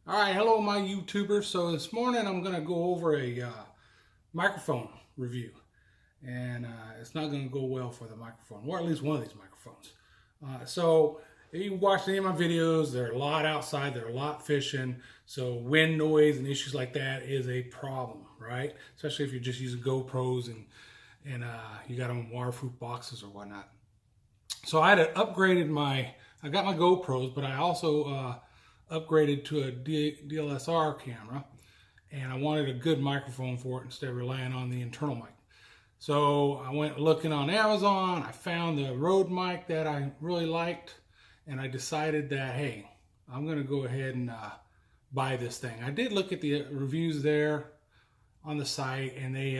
All right, hello my YouTubers. So this morning I'm going to go over a microphone review. And it's not going to go well for the microphone, or at least one of these microphones. So if you watch any of my videos, they're a lot outside, they're a lot fishing. So wind noise and issues like that is a problem, right? Especially if you're just using GoPros and you got them in waterproof boxes or whatnot. So I had upgraded I got my GoPros, but I also upgraded to a DSLR camera, and I wanted a good microphone for it instead of relying on the internal mic. So I went looking on Amazon, I found the Rode mic that I really liked, and I decided that, hey, I'm gonna go ahead and buy this thing. I did look at the reviews there on the site, and they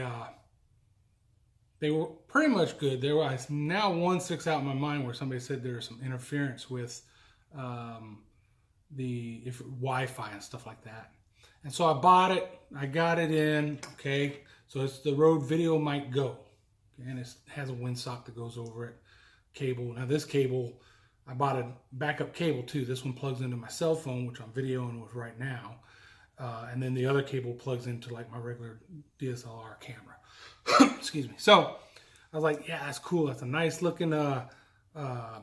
were pretty much good. There was now one sticks out in my mind where somebody said there was some interference with the Wi-Fi and stuff like that. And so I bought it. I got it in. Okay, so it's the Rode Video Mic Go, okay, and it has a windsock that goes over it. Cable. Now this cable, I bought a backup cable too. This one plugs into my cell phone, which I'm videoing with right now, and then the other cable plugs into like my regular DSLR camera. Excuse me. So I was like, yeah, that's cool. That's a nice looking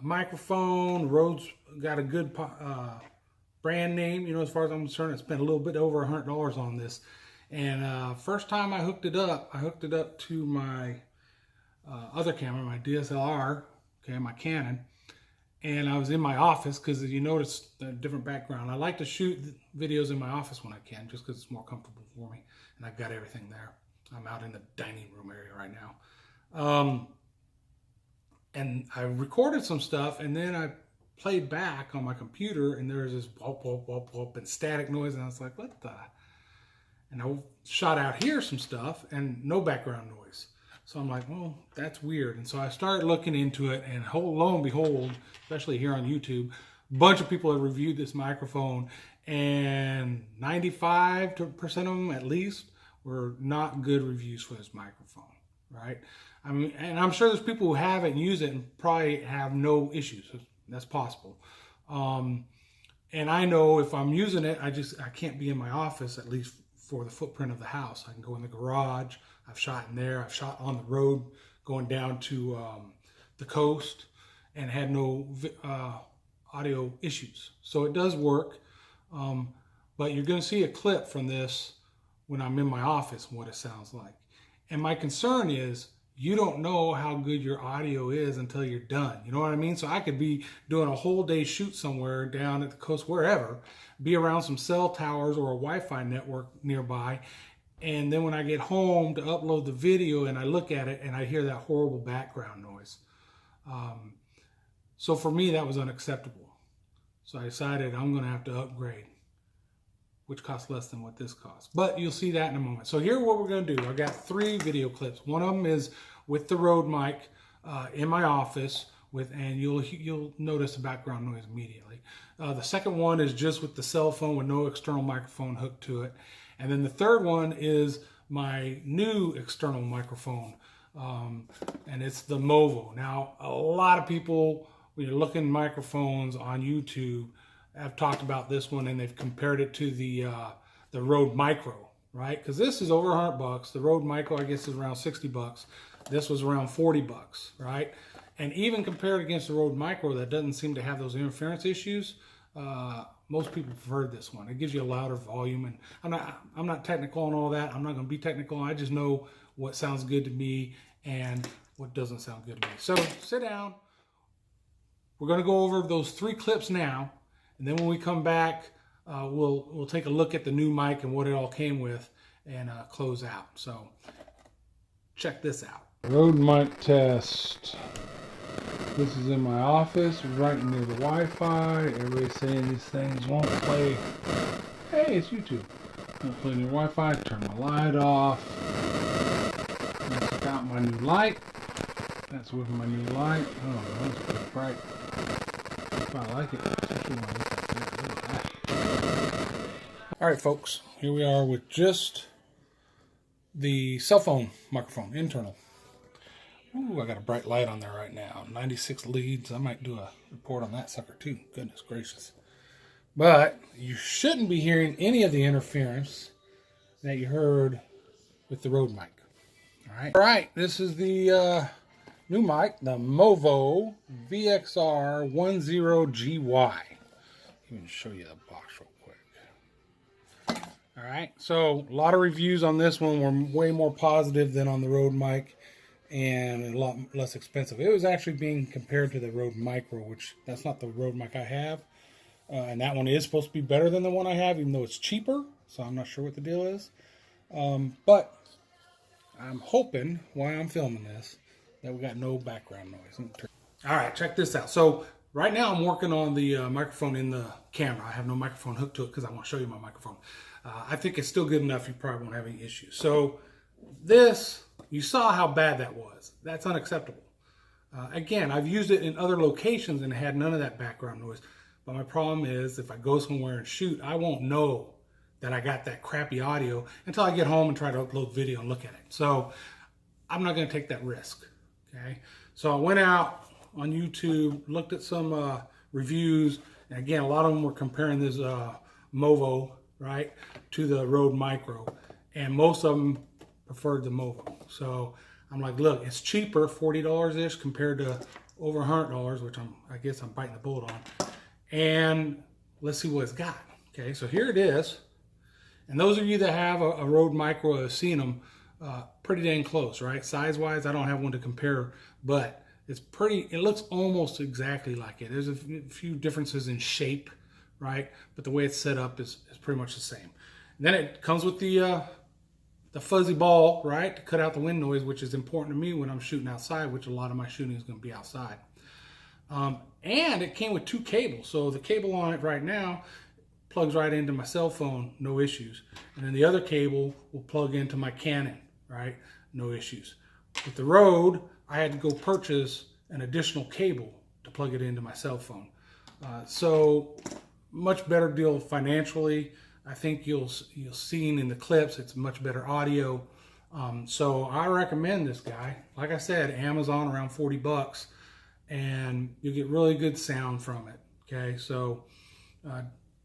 microphone. Rode's got a good brand name, you know, as far as I'm concerned. I spent a little bit over $100 on this. And first time I hooked it up to my other camera, my DSLR, okay, my Canon. And I was in my office because you notice a different background. I like to shoot videos in my office when I can, just because it's more comfortable for me. And I've got everything there. I'm out in the dining room area right now. And I recorded some stuff, and then I played back on my computer, and there was this whoop, whoop, whoop, whoop, and static noise, and I was like, what the? And I shot out here some stuff, and no background noise. So I'm like, well, that's weird. And so I started looking into it, and lo and behold, especially here on YouTube, a bunch of people have reviewed this microphone, and 95% of them at least were not good reviews for this microphone, right? I mean, and I'm sure there's people who have it and use it and probably have no issues. That's possible. And I know if I'm using it, I can't be in my office, at least for the footprint of the house. I can go in the garage. I've shot in there. I've shot on the road going down to the coast and had no audio issues. So it does work. But you're going to see a clip from this when I'm in my office and what it sounds like. And my concern is you don't know how good your audio is until you're done. You know what I mean? So I could be doing a whole day shoot somewhere down at the coast, wherever, be around some cell towers or a Wi-Fi network nearby. And then when I get home to upload the video and I look at it and I hear that horrible background noise. So for me, that was unacceptable. So I decided I'm going to have to upgrade, which costs less than what this costs. But you'll see that in a moment. So here's what we're going to do. I got 3 video clips. One of them is with the Rode mic in my office, and you'll notice the background noise immediately. The second one is just with the cell phone with no external microphone hooked to it. And then the third one is my new external microphone, and it's the Movo. Now, a lot of people, when you're looking at microphones on YouTube, I've talked about this one, and they've compared it to the Rode Micro, right? Because this is over $100. The Rode Micro, I guess, is around $60. This was around $40, right? And even compared against the Rode Micro, that doesn't seem to have those interference issues. Most people prefer this one. It gives you a louder volume, and I'm not technical and all that. I'm not going to be technical. I just know what sounds good to me and what doesn't sound good to me. So sit down. We're going to go over those 3 clips now. And then when we come back, we'll take a look at the new mic and what it all came with and close out. So check this out. Rode mic test. This is in my office, right near the Wi-Fi. Everybody's saying these things won't play. Hey, it's YouTube. Won't play near Wi-Fi. Turn my light off. Check out my new light. That's with my new light. Oh, that's pretty bright. I like it. All right, folks, here we are with just the cell phone microphone, internal. Ooh, I got a bright light on there right now. 96 leads. I might do a report on that sucker too. Goodness gracious. But you shouldn't be hearing any of the interference that you heard with the Rode mic. All right, this is the new mic, the Movo VXR10GY. Let me show you the box real quick. All right, so a lot of reviews on this one were way more positive than on the Rode mic, and a lot less expensive. It was actually being compared to the Rode Micro, which that's not the Rode mic I have. And that one is supposed to be better than the one I have, even though it's cheaper. So I'm not sure what the deal is. But I'm hoping, while I'm filming this, that we got no background noise. All right, check this out. So right now I'm working on the microphone in the camera. I have no microphone hooked to it because I want to show you my microphone. I think it's still good enough. You probably won't have any issues. So this, you saw how bad that was. That's unacceptable. Again, I've used it in other locations and had none of that background noise. But my problem is if I go somewhere and shoot, I won't know that I got that crappy audio until I get home and try to upload video and look at it. So I'm not going to take that risk. Okay. So I went out on YouTube, looked at some reviews, and again, a lot of them were comparing this Movo, right, to the Rode Micro, and most of them preferred the Movo. So I'm like, look, it's cheaper, $40-ish compared to over $100, which I guess I'm biting the bullet on. And let's see what it's got. Okay, so here it is. And those of you that have a Rode Micro have seen them pretty dang close, right? Size-wise, I don't have one to compare, but it's pretty, it looks almost exactly like it. There's a few differences in shape, right? But the way it's set up is pretty much the same. And then it comes with the fuzzy ball, right? To cut out the wind noise, which is important to me when I'm shooting outside, which a lot of my shooting is going to be outside. And it came with 2 cables. So the cable on it right now plugs right into my cell phone, no issues. And then the other cable will plug into my Canon, right? No issues. With the Rode, I had to go purchase an additional cable to plug it into my cell phone. So much better deal financially. I think you'll see in the clips, it's much better audio. So I recommend this guy. Like I said, Amazon around 40 bucks. And you get really good sound from it. Okay, so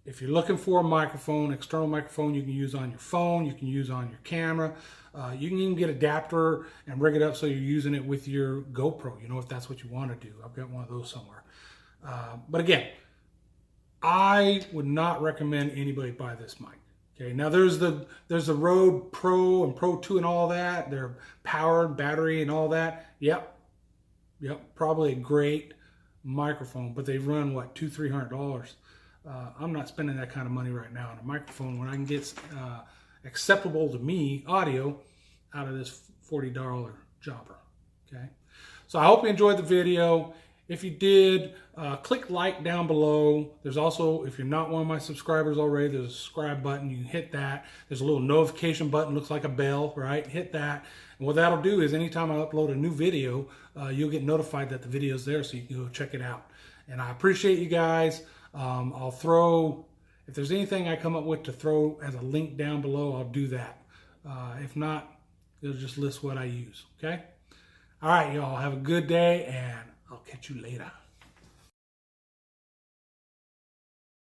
if you're looking for a microphone, external microphone you can use on your phone, you can use on your camera, you can even get an adapter and rig it up so you're using it with your GoPro, you know, if that's what you want to do. I've got one of those somewhere. But again, I would not recommend anybody buy this mic. Okay, now there's the Rode Pro and Pro 2 and all that. They're powered, battery and all that. Yep, probably a great microphone, but they run what, $200-300. I'm not spending that kind of money right now on a microphone when I can get acceptable to me audio out of this $40 jobber. Okay, so I hope you enjoyed the video. If you did, click like down below. There's also, if you're not one of my subscribers already, there's a subscribe button. You can hit that. There's a little notification button, looks like a bell, right? Hit that. And what that'll do is anytime I upload a new video, you'll get notified that the video's there so you can go check it out. And I appreciate you guys. I'll throw, if there's anything I come up with to throw as a link down below, I'll do that. If not, it'll just list what I use, okay? All right, y'all, have a good day, and I'll catch you later.